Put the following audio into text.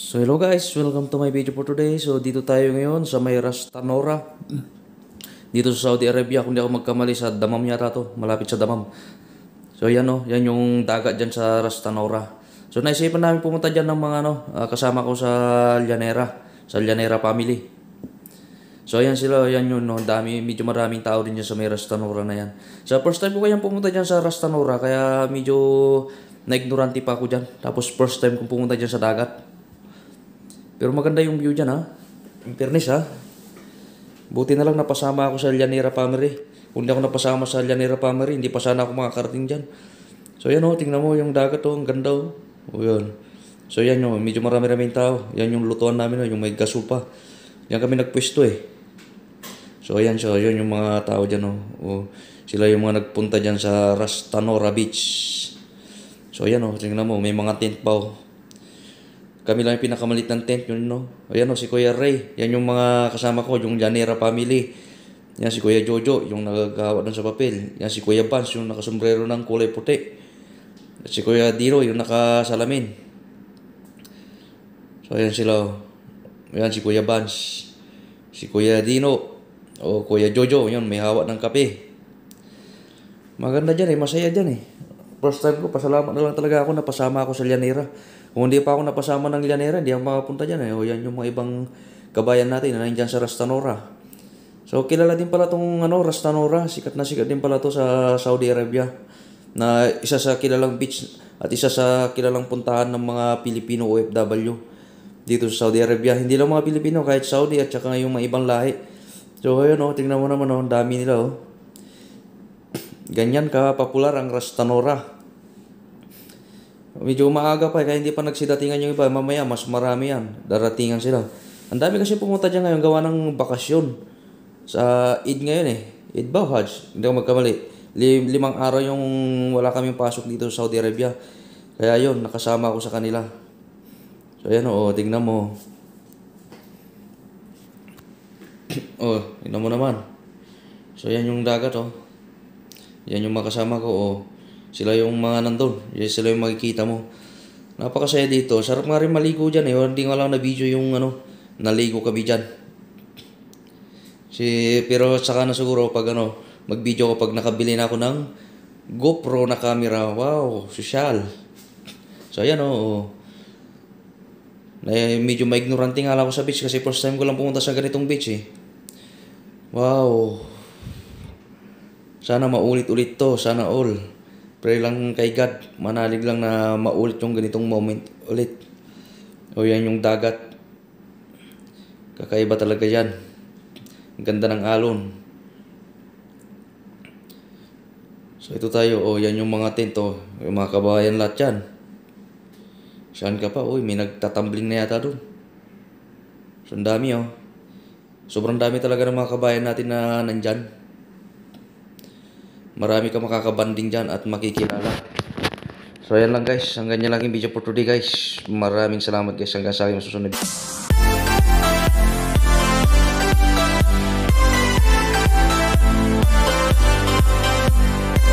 So hello guys, welcome to my video for today. So dito tayo ngayon sa may Ras Tanura. Dito sa Saudi Arabia, kung di ako magkamali sa Damam yata to, malapit sa Damam. So yan o, yan yung dagat dyan sa Ras Tanura. So naisipan namin pumunta dyan ng mga kasama ko sa Llanera family. So ayan sila, yan yun no, dami, medyo maraming tao din dyan sa may Ras Tanura na yan. So first time ko kayang pumunta dyan sa Ras Tanura, kaya medyo na-ignorante pa ako dyan. Tapos first time kong pumunta dyan sa dagat. Pero maganda yung view dyan ha. In fairness ha. Buti na lang napasama ako sa Llanera family. Kung hindi ako napasama sa Llanera family, hindi pa sana ako makakarating dyan. So yan o, tingnan mo yung dagat o, ang ganda o. O yun. So yan o, medyo marami-raming tao. Yan yung lutuan namin o, yung may gasol pa. Yan kami nagpwesto eh. So yan, so yun yung mga tao dyan o. O sila yung mga nagpunta dyan sa Ras Tanura Beach. So yan o, tingnan mo, may mga tent pa o. Kami lang yung pinakamalit ng tent yun, no? Ayan o, si Kuya Ray. Yan yung mga kasama ko, yung Llanera family. Yan si Kuya Jojo, yung nagagawa doon sa papel. Yan si Kuya Vance, yung nakasombrero ng kulay puti. At si Kuya Diro, yung nakasalamin. So ayan sila o. Ayan si Kuya Vance. Si Kuya Dino. O Kuya Jojo, yun, may hawak ng kape. Maganda dyan eh, masaya dyan eh. First time ko, pasalamat na lang talaga ako na pasama ako sa Llanera. Kung hindi pa ako napasama ng Llanera, hindi ako makapunta dyan eh. O yan yung mga ibang kabayan natin na nandyan sa Ras Tanura. So kilala din pala itong Ras Tanura. Sikat na sikat din pala to sa Saudi Arabia. Na isa sa kilalang beach at isa sa kilalang puntahan ng mga Pilipino OFW dito sa Saudi Arabia. Hindi lang mga Pilipino, kahit Saudi at saka yung mga ibang lahi. So ayun o, tingnan mo naman o, ang dami nila o. Ganyan ka popular ang Ras Tanura. Medyo maaga pa kaya hindi pa nagsidatingan yung iba. Mamaya mas marami yan. Daratingan sila. Ang dami kasi pumunta dyan ngayon gawa ng bakasyon. Sa Eid ngayon eh. Eid ba o Hajj? Hindi ako magkamali. 5 araw yung wala kaming pasok dito sa Saudi Arabia. Kaya yun, nakasama ako sa kanila. So yan o, tignan mo. Tignan mo naman. So yan yung dagat o. Yan yung makasama ko o. Sila yung mga nandun. Sila yung makikita mo. Napakasaya dito. Sarap nga rin maligo dyan eh. Hindi nga lang na video yung naligo kami dyan. Pero saka na siguro pag mag-video ko pag nakabili na ako ng GoPro na camera. Wow, social. So ayan o. Medyo ma-ignorante nga lang ako sa beach kasi first time ko lang pumunta sa ganitong beach eh. Wow. Sana maulit-ulit to. Sana all. Pray lang kay God, manalig lang na maulit yung ganitong moment ulit. O yan yung dagat. Kakaiba talaga yan. Ang ganda ng alon. So ito tayo, o yan yung mga tent o. Yung mga kabayan lahat yan. Saan ka pa? Uy, may nagtatumbling na yata doon. So ang dami o. Sobrang dami talaga ng mga kabayan natin na nandyan. Marami ka makakabanding dyan at makikilala. So ayan lang guys, hanggang yan lang yung video for today guys. Maraming salamat guys, hanggang sa aking susunod.